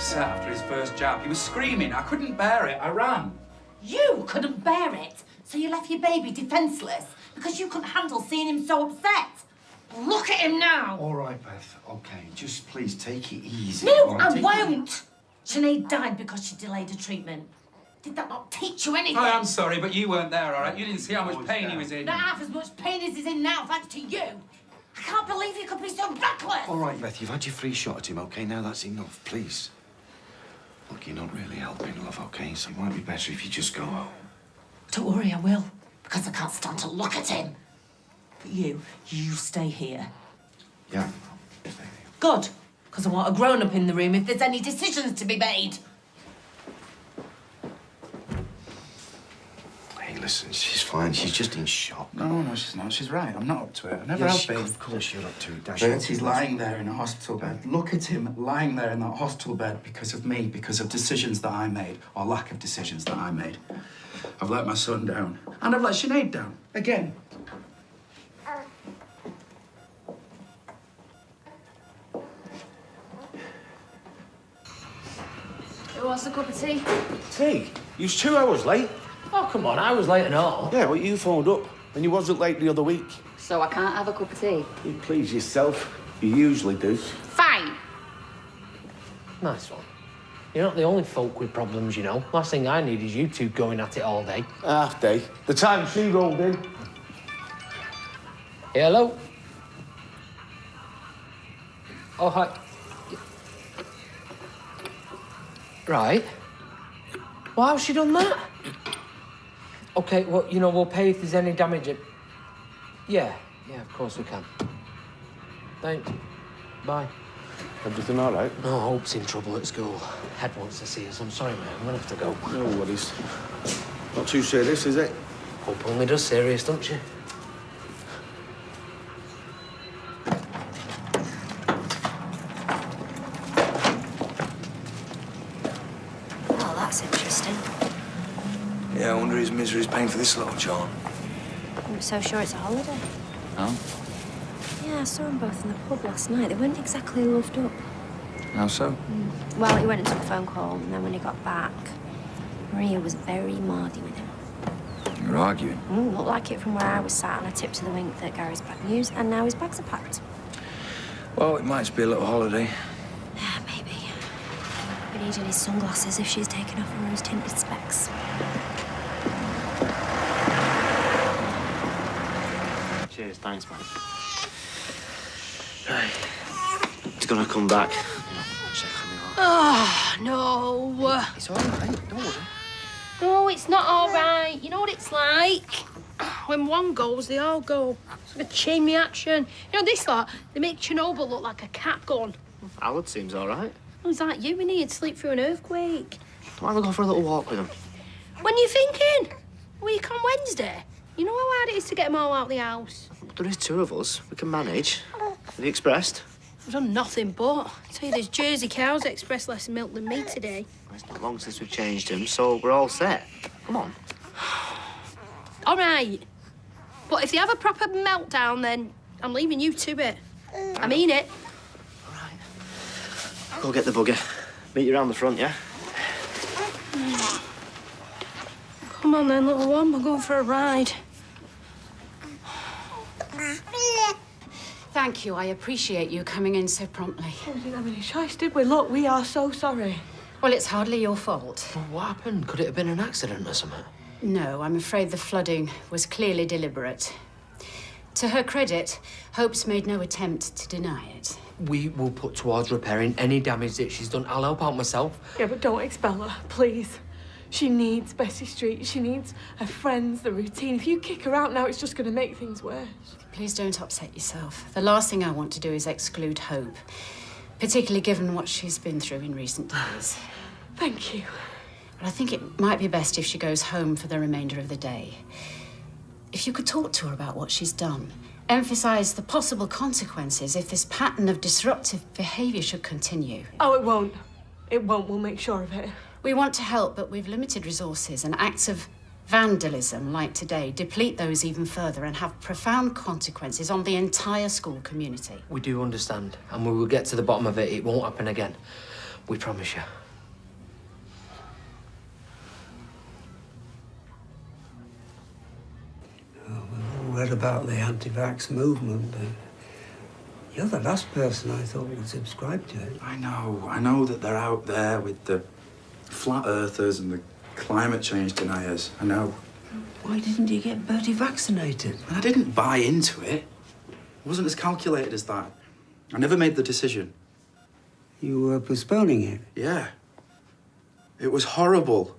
upset after his first jab. He was screaming. I couldn't bear it. I ran. You couldn't bear it, so you left your baby defenceless because you couldn't handle seeing him so upset. Look at him now. All right, Beth. Okay, just please take it easy. No, right? I won't. Sinead died because she delayed her treatment. Did that not teach you anything? I am sorry, but you weren't there, all right? You didn't see how much pain he was in. Not half as much pain as he's in now, thanks to you. I can't believe you could be so reckless. All right, Beth, you've had your free shot at him, OK? Now that's enough, please. Look, you're not really helping, love, OK? So it might be better if you just go home. Don't worry, I will, because I can't stand to look at him. But you stay here. Yeah. Good, because I want a grown-up in the room if there's any decisions to be made. Hey, listen, she's fine. She's just in shock. No, she's not. She's right. I'm not up to it. I never Yes, have been. of course you're up to it, Dash. Bertie's lying there in a hospital bed. Look at him lying there in that hospital bed because of me, because of decisions that I made, or lack of decisions that I made. I've let my son down. And I've let Sinead down. Again. Who wants a cup of tea? Tea? You was 2 hours late. Oh, come on, I was late and all. Yeah, well, you phoned up, and you wasn't late the other week. So I can't have a cup of tea? You please yourself. You usually do. Fine. Nice one. You're not the only folk with problems, you know. Last thing I need is you two going at it all day. Half day. The time she rolled in. Hey, hello? Oh, hi. Right. Well, how's she done that? OK, well, you know, we'll pay if there's any damage. Yeah, of course we can. Thanks. Bye. Everything all right? No, Hope's in trouble at school. Head wants to see us. I'm sorry, mate. I'm gonna have to go. No worries. Not too serious, is it? Hope only does serious, don't you? Oh, that's interesting. Yeah, I wonder his misery's paying for this little John. I'm so sure it's a holiday. Oh? Yeah, I saw them both in the pub last night. They weren't exactly loved up. How so? Well, he went and took a phone call, and then when he got back, Maria was very mardy with him. You're arguing. Looked like it from where I was sat, and I tipped to the wink that Gary's bad news, and now his bags are packed. Well, it might just be a little holiday. Yeah, maybe. He needed his sunglasses if she's taken off her rose-tinted specs. Cheers, thanks, man. He's gonna come back. Check on me. Oh, no. It's all right, don't worry. No, it's not all right. You know what it's like? When one goes, they all go. It's like a chain reaction. You know, this lot, they make Chernobyl look like a cat gun. Howard seems all right. He's like you, and he'd sleep through an earthquake. Why don't we go for a little walk with him? When you thinking? Week on Wednesday? You know how hard it is to get them all out the house? There is 2 of us. We can manage. Have you expressed? I've done nothing but. I tell you, these Jersey cows express less milk than me today. It's not long since we've changed him, so we're all set. Come on. All right. But if they have a proper meltdown, then I'm leaving you to it. I mean it. All right. Go get the bugger. Meet you around the front, yeah? Come on then, little one. We're going for a ride. Thank you. I appreciate you coming in so promptly. We didn't have any choice, did we? Look, we are so sorry. Well, it's hardly your fault. Well, what happened? Could it have been an accident or something? No, I'm afraid the flooding was clearly deliberate. To her credit, Hope's made no attempt to deny it. We will put towards repairing any damage that she's done. I'll help out myself. Yeah, but don't expel her, please. She needs Bessie Street. She needs her friends, the routine. If you kick her out now, it's just going to make things worse. Please don't upset yourself. The last thing I want to do is exclude Hope, particularly given what she's been through in recent days. Thank you. But I think it might be best if she goes home for the remainder of the day. If you could talk to her about what she's done, emphasise the possible consequences if this pattern of disruptive behaviour should continue. Oh, it won't. It won't. We'll make sure of it. We want to help, but we've limited resources, and acts of vandalism like today deplete those even further and have profound consequences on the entire school community. We do understand, and we will get to the bottom of it. It won't happen again. We promise you. I read about the anti-vax movement, but you're the last person I thought would subscribe to it. I know that they're out there with the flat earthers and the climate change deniers. I know. Why didn't you get Bertie vaccinated? And I didn't buy into it. It wasn't as calculated as that. I never made the decision. You were postponing it? Yeah. It was horrible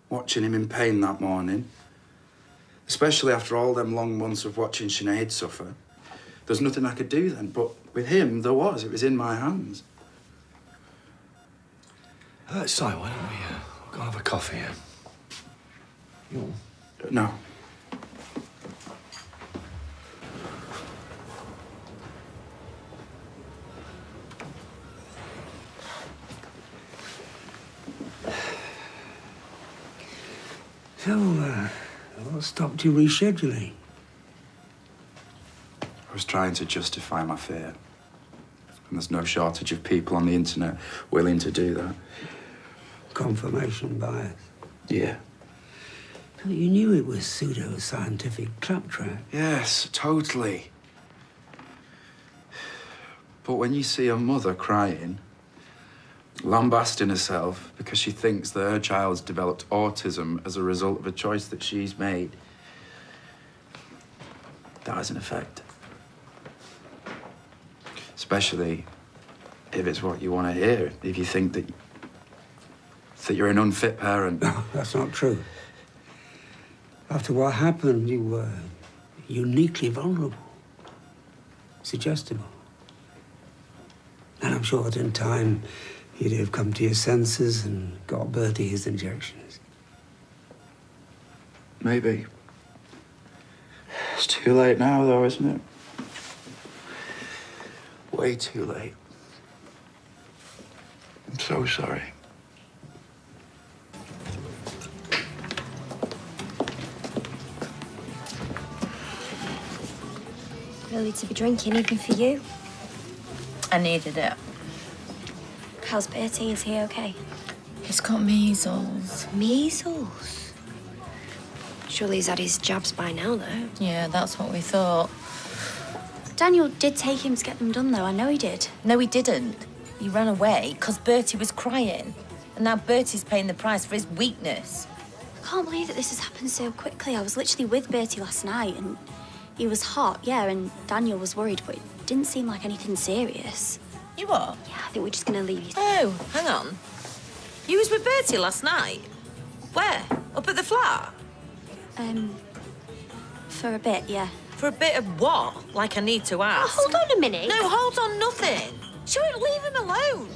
watching him in pain that morning. Especially after all them long months of watching Sinead suffer. There's nothing I could do then, but with him, there was. It was in my hands. Si, why don't we go have a coffee? You want? No. So, what stopped you rescheduling? I was trying to justify my fear. And there's no shortage of people on the internet willing to do that. Confirmation bias. Yeah. But you knew it was pseudo-scientific claptrap. Yes, totally. But when you see a mother crying, lambasting herself because she thinks that her child's developed autism as a result of a choice that she's made, that has an effect. Especially if it's what you want to hear, if you think that you're an unfit parent. No, that's not true. After what happened, you were uniquely vulnerable, suggestible. And I'm sure that in time, you'd have come to your senses and got Bertie his injections. Maybe. It's too late now, though, isn't it? Way too late. I'm so sorry. Really to be drinking, even for you. I needed it. How's Bertie? Is he okay? He's got measles. Measles? Surely he's had his jabs by now, though. Yeah, that's what we thought. Daniel did take him to get them done, though. I know he did. No, he didn't. He ran away because Bertie was crying. And now Bertie's paying the price for his weakness. I can't believe that this has happened so quickly. I was literally with Bertie last night, and he was hot, yeah, and Daniel was worried, but it didn't seem like anything serious. You what? Yeah, I think we're just gonna leave you. Oh, hang on. You was with Bertie last night? Where? Up at the flat? For a bit, yeah. For a bit of what? Like I need to ask. Oh, hold on a minute. No, hold on nothing. Sure, leave him alone.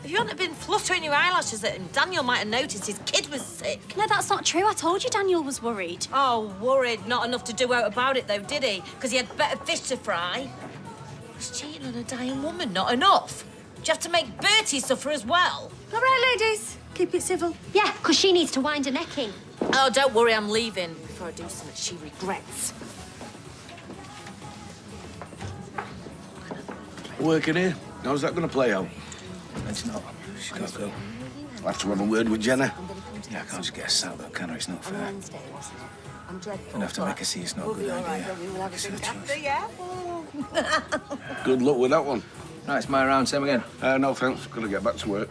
If you hadn't been fluttering your eyelashes at him, Daniel might have noticed his kid was sick. No, that's not true. I told you Daniel was worried. Oh, worried. Not enough to do out about it, though, did he? Because he had better fish to fry. He was cheating on a dying woman. Not enough. Do you have to make Bertie suffer as well? All right, ladies. Keep it civil. Yeah, because she needs to wind her neck in. Oh, don't worry, I'm leaving before I do something she regrets. Working here. How's that going to play out? It's not. She's got to go. I'll have to have a word with Jenna. Yeah, I can't just get us out though, can I? It's not fair. I'll have to make her see it's not a good idea. It's her choice. Good luck with that one. Right, it's my round. Same again. No thanks. Got to get back to work.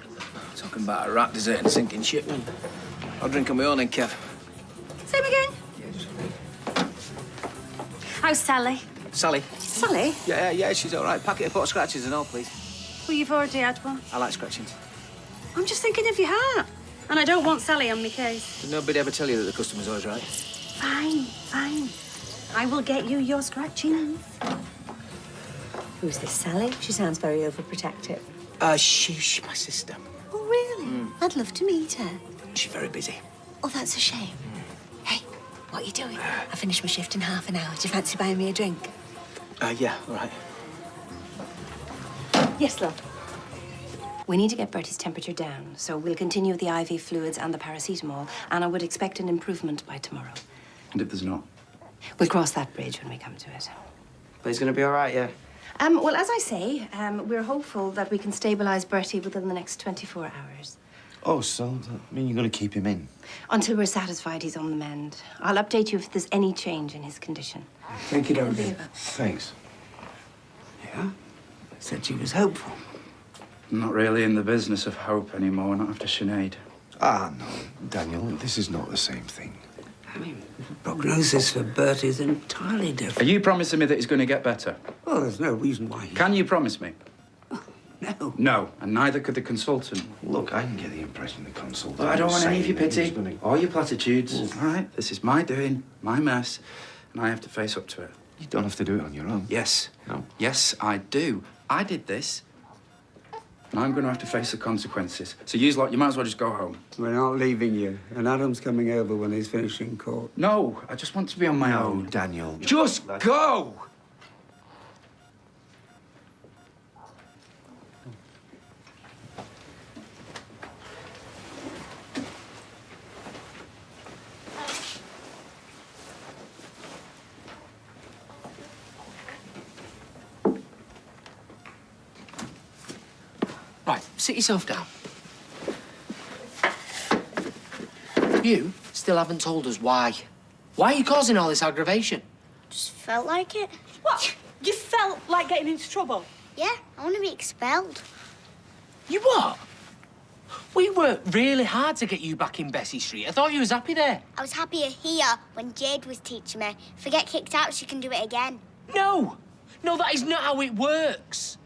Talking about a rat deserting a sinking ship. I'll drink on my own then, Kev. Same again. How's Sally? Sally? Sally? Yeah, she's all right. Packet of pot scratches and all, please. Well, you've already had one. I like scratchings. I'm just thinking of your hat. And I don't want Sally on my case. Did nobody ever tell you that the customer's always right? Fine, fine. I will get you your scratchings. Who's this, Sally? She sounds very overprotective. She's my sister. Oh, really? I'd love to meet her. She's very busy. Oh, that's a shame. Hey, what are you doing? I finish my shift in half an hour. Do you fancy buying me a drink? Yeah, all right. Yes, love. We need to get Bertie's temperature down, so we'll continue with the IV fluids and the paracetamol, and I would expect an improvement by tomorrow. And if there's not? We'll cross that bridge when we come to it. But he's gonna be all right, yeah? Well, as I say, we're hopeful that we can stabilise Bertie within the next 24 hours. Oh, so that mean you're going to keep him in? Until we're satisfied he's on the mend. I'll update you if there's any change in his condition. Thank you, Dorothy. Thanks. Yeah? Said she was hopeful. I'm not really in the business of hope anymore, not after Sinead. Ah, no, Daniel, this is not the same thing. I mean, the prognosis for Bertie is entirely different. Are you promising me that he's going to get better? Well, there's no reason why he... Can you promise me? No. No, and neither could the consultant. Look, I can get the impression the consultant... But I don't was want any of saying your that he was pity gonna- or your platitudes. All right, this is my doing, my mess, and I have to face up to it. You don't have to do it on your own. Yes. No. Yes, I do. I did this, and I'm going to have to face the consequences. So you lot, you might as well just go home. We're not leaving you, and Adam's coming over when he's finished in court. No, I just want to be on my No, own. Daniel. Just go! Right, sit yourself down. You still haven't told us why. Why are you causing all this aggravation? Just felt like it. What? You felt like getting into trouble? Yeah, I want to be expelled. You what? We worked really hard to get you back in Bessie Street. I thought you was happy there. I was happier here when Jade was teaching me. If I get kicked out, she can do it again. No! No, that is not how it works.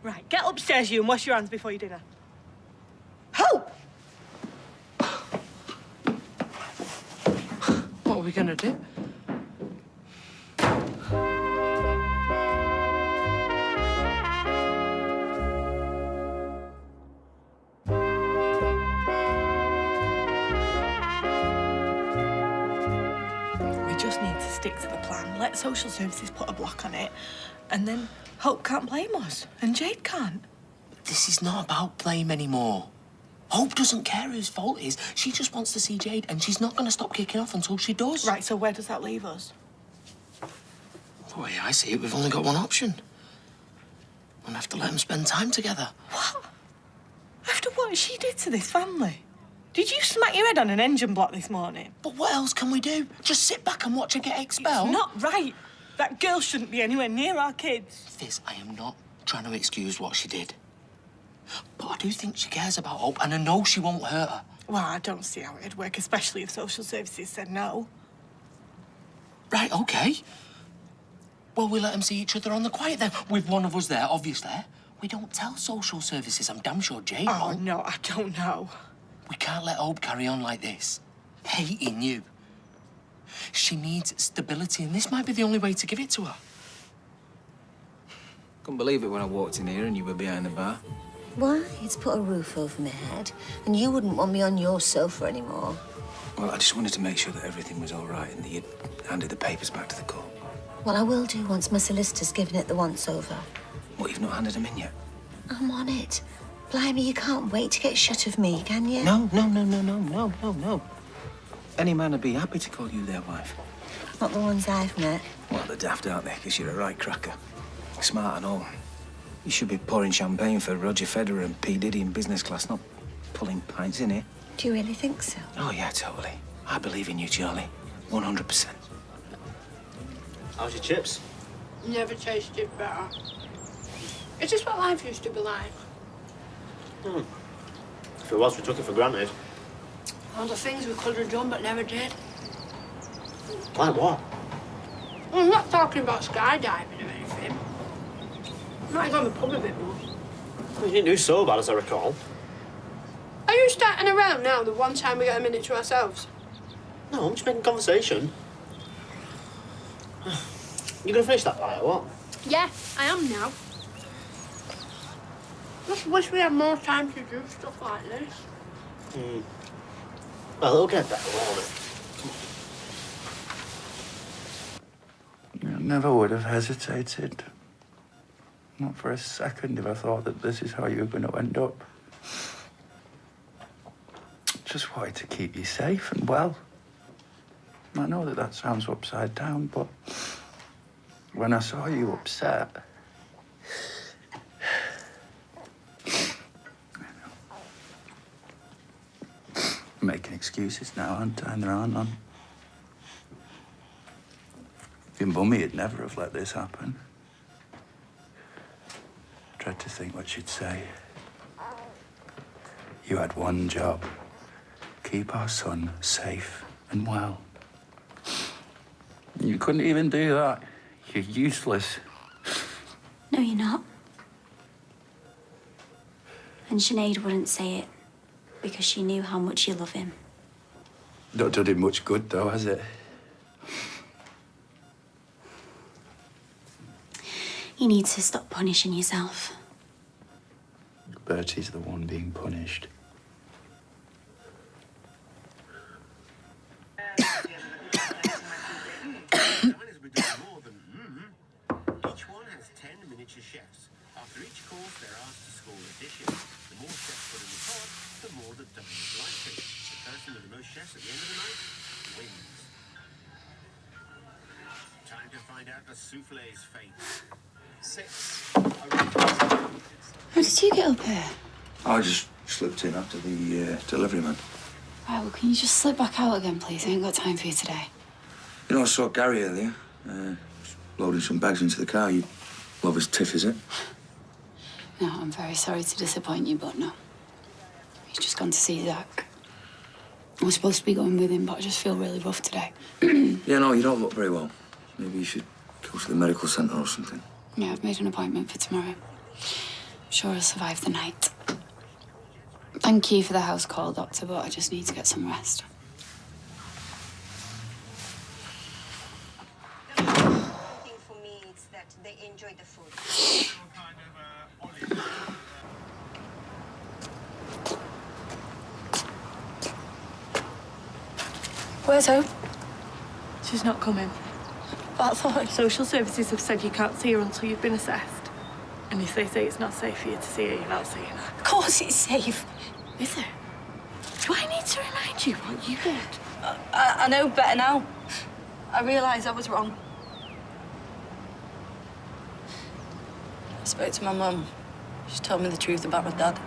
Right, get upstairs, you, and wash your hands before your dinner. Help! What are we gonna do? We just need to stick to the plan. Let social services put a block on it, and then Hope can't blame us, and Jade can't. This is not about blame anymore. Hope doesn't care whose fault it is. She just wants to see Jade, and she's not going to stop kicking off until she does. Right, so where does that leave us? The way I see it, we've only got one option. We'll have to let them spend time together. What? After what she did to this family? Did you smack your head on an engine block this morning? But what else can we do? Just sit back and watch her get expelled? It's not right. That girl shouldn't be anywhere near our kids. Fizz, I am not trying to excuse what she did. But I do think she cares about Hope, and I know she won't hurt her. Well, I don't see how it'd work, especially if social services said no. Right, OK. Well, we let them see each other on the quiet then. With one of us there, obviously. We don't tell social services. I'm damn sure Jade Oh, won't. no, I don't know. We can't let Hope carry on like this, hating you. She needs stability, and this might be the only way to give it to her. Couldn't believe it when I walked in here and you were behind the bar. Why? It's put a roof over my head, and you wouldn't want me on your sofa anymore. Well, I just wanted to make sure that everything was all right and that you'd handed the papers back to the court. Well, I will do once my solicitor's given it the once-over. What, you've not handed them in yet? I'm on it. Blimey, you can't wait to get shut of me, can you? No. Any man would be happy to call you their wife. Not the ones I've met. Well, they're daft, aren't they? Because you're a right cracker. Smart and all. You should be pouring champagne for Roger Federer and P. Diddy in business class, not pulling pints in here. Do you really think so? Oh, yeah, totally. I believe in you, Charlie. 100%. How's your chips? Never tasted better. Is this what life used to be like? If it was, we took it for granted. All the things we could have done but never did. Like what? Well, I'm not talking about skydiving or anything. Might go on the pub a bit more. Well, you didn't do so bad, as I recall. Are you starting around now the one time we get a minute to ourselves? No, I'm just making conversation. You gonna finish that pie or what? Yeah, I am now. Just wish we had more time to do stuff like this. Well, it'll get better, won't it? I never would have hesitated. Not for a second if I thought that this is how you were going to end up. Just wanted to keep you safe and well. I know that sounds upside down, but when I saw you upset, making excuses now, aren't I? And there aren't none. Your mummy would never have let this happen. I dread to think what she'd say. You had one job. Keep our son safe and well. You couldn't even do that. You're useless. No, you're not. And Sinead wouldn't say it because she knew how much you love him. Not done him much good, though, has it? You need to stop punishing yourself. Bertie's the one being punished. Each one has 10 miniature chefs. After each course, they're asked to score the dishes. The more chefs put in the pot, the more the diners like it. The person with the most chefs at the end of the night wins. Time to find out the souffle's fate. 6. How did you get up here? I just slipped in after the delivery man. Right, well, can you just slip back out again, please? I ain't got time for you today. You know, I saw Gary earlier. Just loading some bags into the car. You love his tiff, is it? No, I'm very sorry to disappoint you, but no. He's just gone to see Zach. I was supposed to be going with him, but I just feel really rough today. Yeah, no, you don't look very well. Maybe you should go to the medical centre or something. Yeah, I've made an appointment for tomorrow. Sure I'll survive the night. Thank you for the house call, Doctor, but I just need to get some rest. The important thing for me is that they enjoy the food. Where's Hope? She's not coming. But I thought social services have said you can't see her until you've been assessed. And if they say it's not safe for you to see her, you're not seeing her. Of course it's safe. Is it? Do I need to remind you what you did? I know better now. I realise I was wrong. I spoke to my mum. She told me the truth about my dad.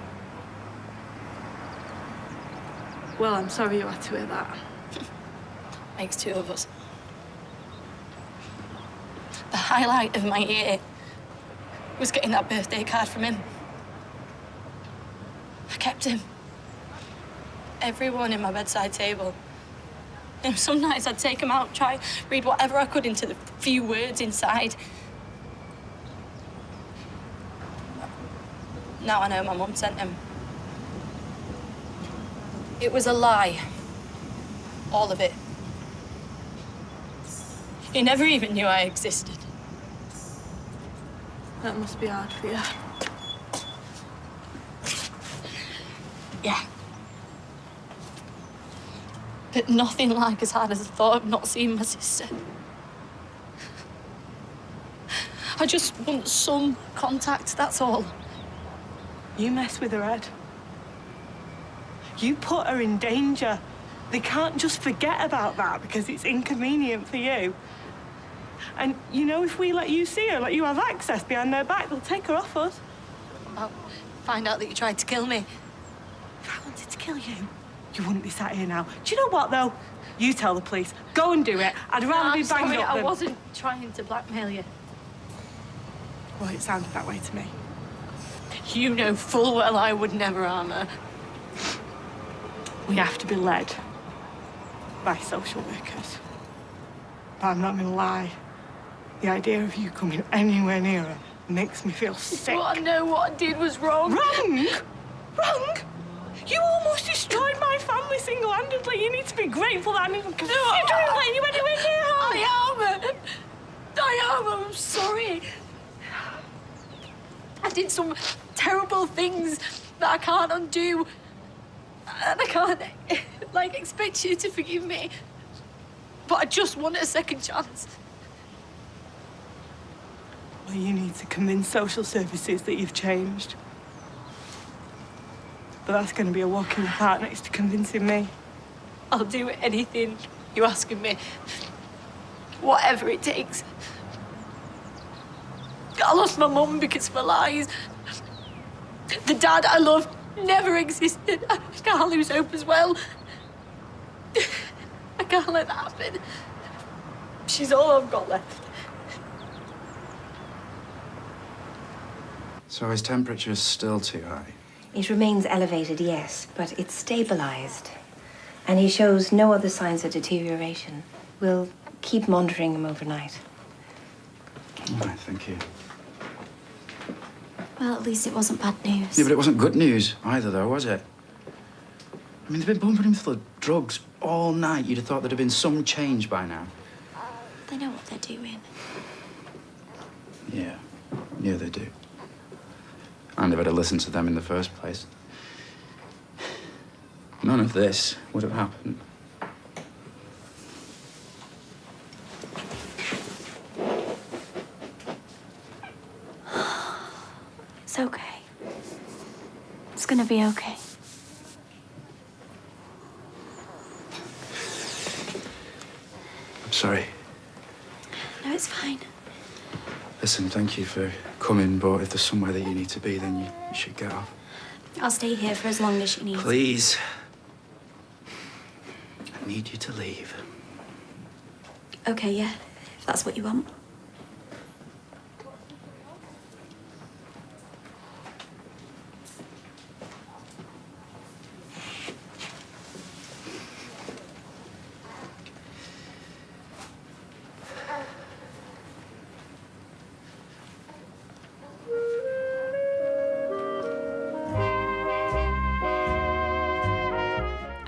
Well, I'm sorry you had to hear that. Makes two of us. The highlight of my year was getting that birthday card from him. I kept him. Everyone in my bedside table. And some nights I'd take him out, try read whatever I could into the few words inside. Now I know my mum sent him. It was a lie. All of it. He never even knew I existed. That must be hard for you. Yeah. But nothing like as hard as the thought of not seeing my sister. I just want some contact, that's all. You mess with her, Ed. You put her in danger. They can't just forget about that because it's inconvenient for you. And, you know, if we let you see her, let you have access behind their back, they'll take her off us. I'll find out that you tried to kill me. If I wanted to kill you, you wouldn't be sat here now. Do you know what, though? You tell the police. Go and do it. I'd rather be banged up I than... wasn't trying to blackmail you. Well, it sounded that way to me. You know full well I would never harm her. We have to be led by social workers. But I'm not gonna lie. The idea of you coming anywhere near her makes me feel sick. Well, I know what I did was wrong. Wrong? Wrong? You almost destroyed my family single-handedly. You need to be grateful that I'm even considering letting you anywhere near her. I am. I'm sorry. I did some terrible things that I can't undo. And I can't, expect you to forgive me. But I just want a second chance. Well, you need to convince social services that you've changed. But that's going to be a walk in the park next to convincing me. I'll do anything you ask of me. Whatever it takes. I lost my mum because of my lies. The dad I loved never existed. I can't lose hope as well. can't let that happen. She's all I've got left. So his temperature's still too high? It remains elevated, yes, but it's stabilized. And he shows no other signs of deterioration. We'll keep monitoring him overnight. All right, thank you. Well, at least it wasn't bad news. Yeah, but it wasn't good news either, though, was it? I mean, they've been bumping him full of drugs all night. You'd have thought there'd have been some change by now. They know what they're doing. Yeah. Yeah, they do. And if I'd have listened to them in the first place, none of this would have happened. It's okay. It's gonna be okay. I'm sorry. No, it's fine. Listen, thank you for coming, but if there's somewhere that you need to be, then you should get off. I'll stay here for as long as you need. Please. I need you to leave. Okay, yeah, if that's what you want.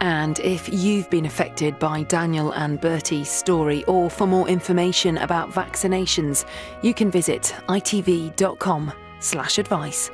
And if you've been affected by Daniel and Bertie's story, or for more information about vaccinations, you can visit itv.com/advice.